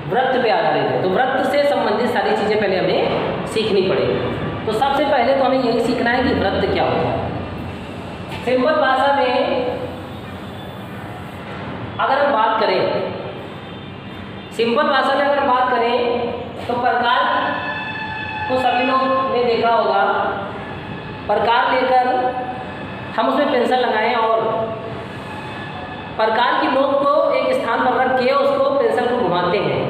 वृत्त पे आधारित है। तो वृत्त से संबंधित सारी चीज़ें पहले हमें सीखनी पड़ेगी। तो सबसे पहले तो हमें यही सीखना है कि वृत्त क्या होता है। सिंपल भाषा में अगर हम बात करें, सिंपल भाषा में अगर बात करें तो प्रकार को सभी लोग ने देखा होगा। प्रकार लेकर हम उसमें पेंसिल लगाएं और प्रकार की नोक को एक स्थान पर रख के उसको पेंसिल को घुमाते हैं,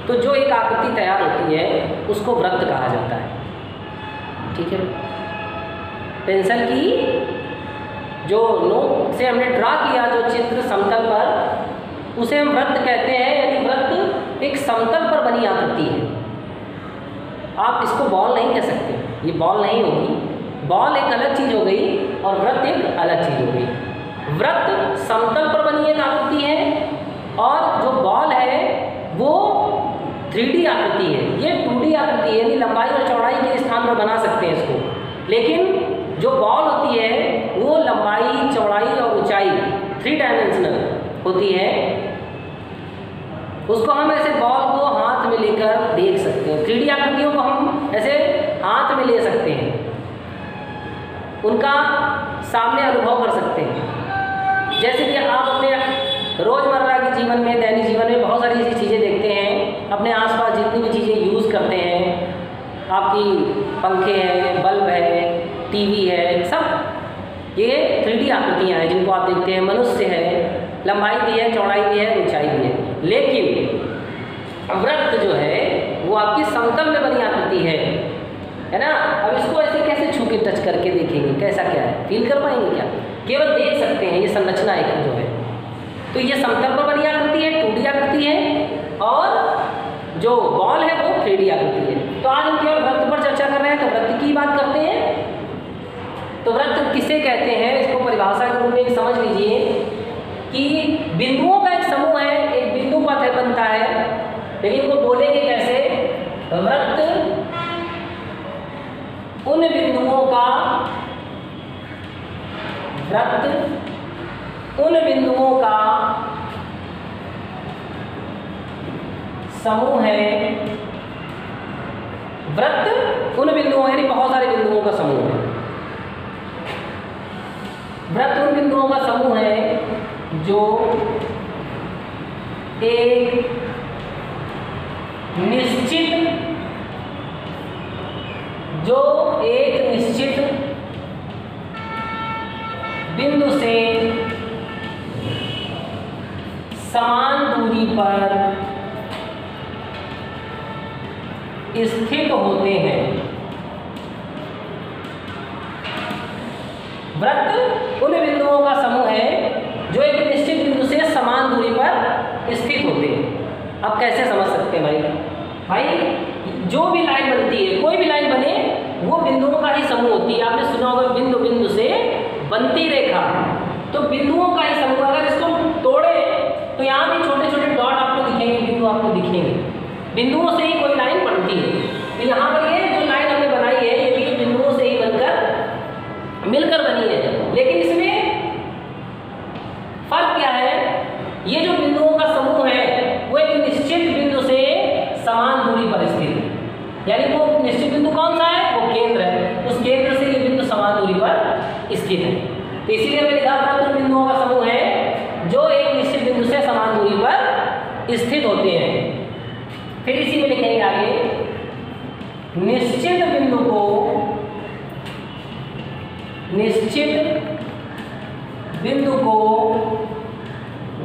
तो जो एक आकृति तैयार होती है उसको वृत्त कहा जाता है। ठीक है, पेंसिल की जो नोक से हमने ड्रा किया जो चित्र समतल पर, उसे हम वृत्त कहते हैं। यानी वृत्त एक समतल पर बनी आकृति है। आप इसको बॉल नहीं कह सकते, ये बॉल नहीं होगी। बॉल एक अलग चीज़ हो गई और वृत्त एक अलग चीज़ हो गई। वृत्त समतल पर बनी एक आकृति है और जो बॉल है वो 3D आकृति है। ये 2D आकृति है, यानी लंबाई और चौड़ाई के स्थान पर बना सकते हैं इसको। लेकिन जो बॉल होती है वो लंबाई, चौड़ाई और ऊंचाई 3 डायमेंशनल होती है। उसको हम ऐसे बॉल को हाथ में लेकर देख सकते हैं। 3D आकृतियों को हम ऐसे हाथ में ले सकते हैं, उनका सामने अनुभव कर सकते हैं। जैसे कि आप अपने रोज़मर्रा के जीवन में, दैनिक जीवन में बहुत सारी ऐसी चीज़ें देखते हैं। अपने आसपास जितनी भी चीज़ें यूज़ करते हैं, आपकी पंखे हैं, बल्ब है, टीवी है, सब ये 3D आकृतियाँ हैं जिनको आप देखते हैं। मनुष्य है, लंबाई भी है, चौड़ाई भी है, ऊंचाई भी है। लेकिन वृत्त जो है वो आपकी समतल में बनी आकृति है ना। अब इसको ऐसे कैसे छू के टच करके देखेंगे, कैसा क्या है, फील कर पाएंगे क्या? केवल देख सकते हैं। ये संरचना एक जो है, तो ये समतल पर बनी आकृति है, 2D आकृति है, और जो बॉल है वो 3D आकृति है। तो आज हम केवल वृत्त पर चर्चा कर रहे हैं, तो वृत्त की बात करते हैं। तो वृत्त किसे कहते हैं, इसको परिभाषा के रूप में समझ लीजिए कि बिंदुओं का एक समूह है। एक बिंदु पथ बनता है, लेकिन इनको बोलेंगे कैसे? वृत्त उन बिंदुओं का, वृत्त उन बिंदुओं का समूह है। वृत्त उन बिंदुओं, यानी बहुत सारे बिंदुओं का समूह है। वृत्त उन बिंदुओं का समूह है जो एक निश्चित बिंदु से समान दूरी पर स्थित होते हैं। वृत्त उन बिंदुओं का समूह है जो एक निश्चित बिंदु से समान दूरी पर स्थित होते हैं। अब कैसे समझ सकते हैं भाई? जो भी लाइन बनती है, कोई भी लाइन बने, वो बिंदुओं का ही समूह होती है। आपने सुना होगा बिंदु बिंदु से बनती रेखा, तो बिंदुओं का ही समूह। अगर इसको तोड़े तो यहाँ भी छोटे छोटे डॉट आपको दिखेंगे, बिंदु आपको दिखेंगे। बिंदुओं से ही कोई लाइन बनती है। तो यहाँ पर ये जो लाइन हमने बनाई है, ये भी बिंदुओं से ही बनकर मिलकर बनी है। लेकिन इसमें फर्क क्या है? ये जो बिंदुओं का समूह है वो एक निश्चित बिंदु से समान दूरी पर स्थित है। यानी वो निश्चित बिंदु कौन सा है? वो केंद्र है। उस केंद्र से ये बिंदु समान दूरी पर स्थित है। तो इसीलिए मैंने कहा वृत्त उन बिंदुओं का समूह है जो एक निश्चित बिंदु से समान दूरी पर स्थित होते हैं। फिर इसी में लिखेंगे आगे, निश्चित बिंदु को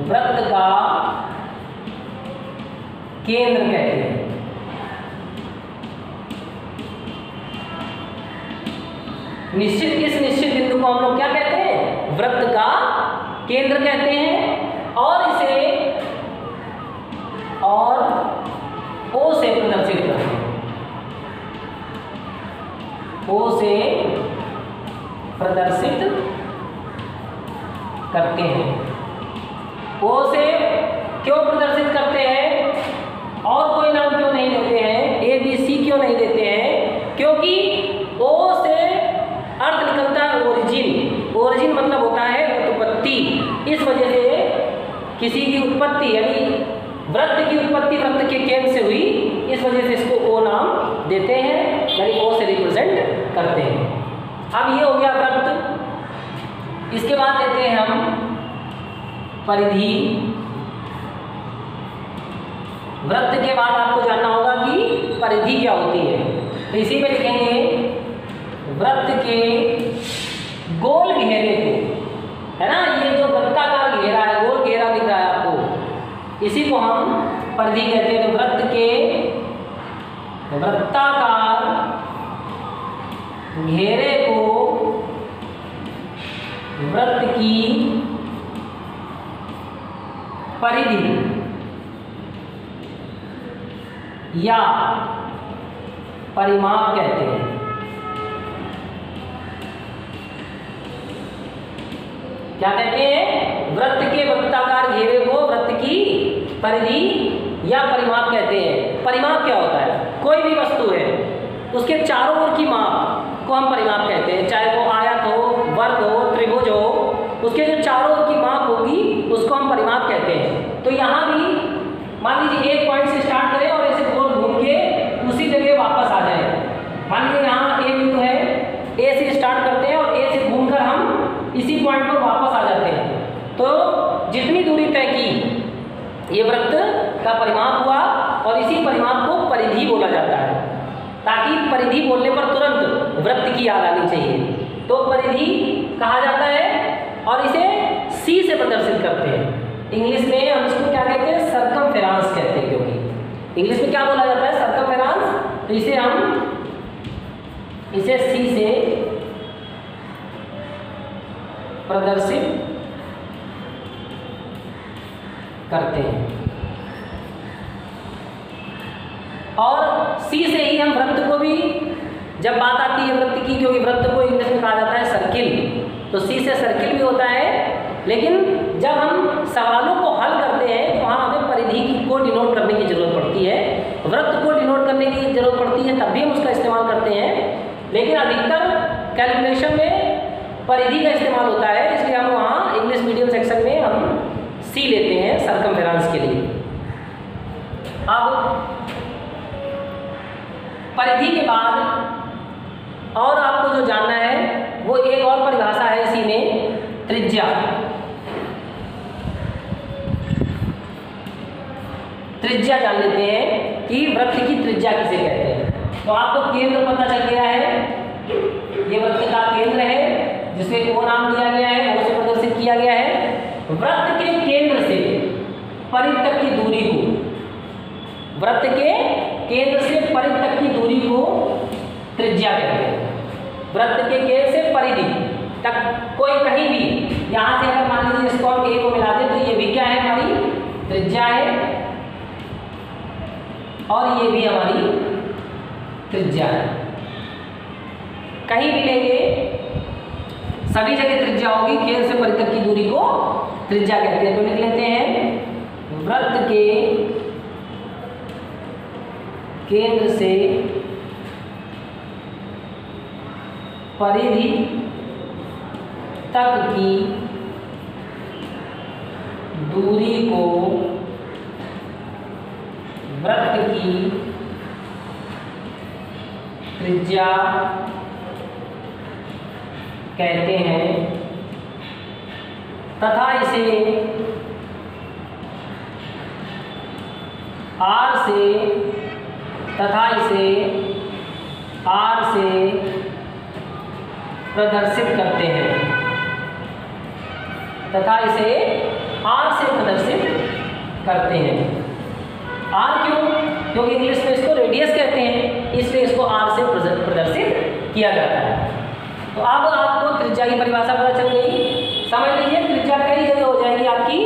वृत्त का केंद्र कहते हैं। इस निश्चित बिंदु को हम लोग क्या कहते हैं? वृत्त का केंद्र कहते हैं। और इसे O से प्रदर्शित करते हैं। O से प्रदर्शित करते हैं। O से क्यों प्रदर्शित करते हैं? और कोई नाम क्यों नहीं देते हैं? ABC क्यों नहीं देते हैं? क्योंकि O से अर्थ निकलता है ओरिजिन। ओरिजिन मतलब होता है उत्पत्ति। इस वजह से किसी की उत्पत्ति, यानी वृत्त की उत्पत्ति वृत्त के केंद्र से हुई, इस वजह से इसको ओ नाम देते हैं, यानी ओ से रिप्रेजेंट करते हैं। अब ये हो गया वृत्त। इसके बाद लेते हैं हम परिधि। वृत्त के बाद आपको जानना होगा कि परिधि क्या होती है, तो इसी में लिखेंगे वृत्त के गोल घेरे को, है ना, ये जो वृत्ताकार घेरा है, गोल घेरा दिख रहा है आपको, इसी को हम परिधि कहते हैं। तो वृत्त के वृत्ताकार घेरे को वृत्त की परिधि या परिमाप कहते हैं। क्या कहते हैं? वृत्त के वृत्ताकार घेरे को वृत्त की परिधि या परिमाप कहते हैं। परिमाप क्या होता है? कोई भी वस्तु है उसके चारों ओर की माप को हम परिमाप कहते हैं, चाहे वो आयत हो, वर्ग हो, त्रिभुज हो, उसके जो चारों ओर की माप होगी उसको हम परिमाप कहते हैं। तो यहाँ भी मान लीजिए एक पॉइंट से स्टार्ट करें और ऐसे गोल घूम के उसी जगह वापस आ जाए। मान लीजिए यहाँ ए बिंदु है, ए से स्टार्ट करते हैं और ए से घूमकर हम इसी पॉइंट पर वापस आ जाते हैं। तो जितनी दूरी तय की ये वृत्त का परिमाप हुआ और इसी परिमाप को परिधि बोला जाता है, ताकि परिधि बोलने पर तुरंत वृत्त की याद आनी चाहिए। तो परिधि कहा जाता है और इसे सी से प्रदर्शित करते हैं। इंग्लिश में हम इसको क्या कहते हैं? सर्कमफेरेंस कहते हैं, क्योंकि इंग्लिश में क्या बोला जाता है? सर्कमफेरेंस। तो इसे हम इसे सी से प्रदर्शित करते हैं और सी से ही हम वृत्त को भी, जब बात आती है वृत्त की, क्योंकि वृत्त को इंग्लिश में कहा जाता है सर्किल, तो सी से सर्किल भी होता है। लेकिन जब हम सवालों को हल करते हैं तो वहाँ हमें परिधि को डिनोट करने की जरूरत पड़ती है, वृत्त को डिनोट करने की जरूरत पड़ती है, तब भी हम उसका इस्तेमाल करते हैं। लेकिन अधिकतर कैलकुलेशन में परिधि का इस्तेमाल होता है, इसलिए हम वहाँ इंग्लिश मीडियम सेक्शन में हम सी लेते हैं सर्कमफेरेंस के लिए। अब परिधि के बाद और आपको जो जानना है वो एक और परिभाषा है इसी में, त्रिज्या। त्रिज्या जान लेते हैं कि वृत्त की त्रिज्या किसे कहते हैं। तो आपको केंद्र पता चल गया है, ये वृत्त का केंद्र है जिसमें ओ नाम दिया गया है, ओ से प्रदर्शित किया गया है। वृत्त के केंद्र से परिध तक की दूरी को, वृत्त के केंद्र से परिध तक की दूरी को त्रिज्या कहते हैं। वृत्त के केंद्र से परिधि तक कोई कहीं भी, यहाँ से अगर मान लीजिए इसको हम ए को मिला दें तो ये भी क्या है? हमारी त्रिज्या है और ये भी हमारी त्रिज्या है। कहीं भी लेंगे सभी जगह त्रिज्या होगी, केंद्र से परिध तक की दूरी को त्रिज्या कहते हैं। तो लिख लेते हैं वृत्त के केंद्र से परिधि तक की दूरी को वृत्त की त्रिज्या कहते हैं तथा इसे आर से प्रदर्शित करते हैं, आर क्यों? क्योंकि इंग्लिश में इसको रेडियस कहते हैं, इसलिए इसको आर से प्रदर्शित किया जाता है। तो अब आपको त्रिज्या की परिभाषा पता चल गई। समझ लीजिए त्रिज्या कई जगह हो जाएगी आपकी।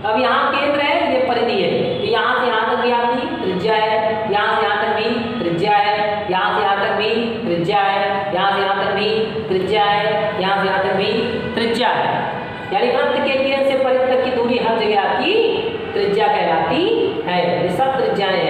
अब यहाँ केंद्र है, ये परिधि है, तो यहाँ से यहाँ तक भी आपकी त्रिज्या है, यहाँ से यहाँ तक भी त्रिज्या है, यहाँ से यहाँ तक भी त्रिज्या है, यहाँ से यहाँ तक भी त्रिज्या है, यहाँ से यहाँ तक भी त्रिज्या है। यानी वृत्त के केंद्र से परिध तक की दूरी हर जगह आपकी त्रिज्या कहलाती है। ये सब त्रिज्याएं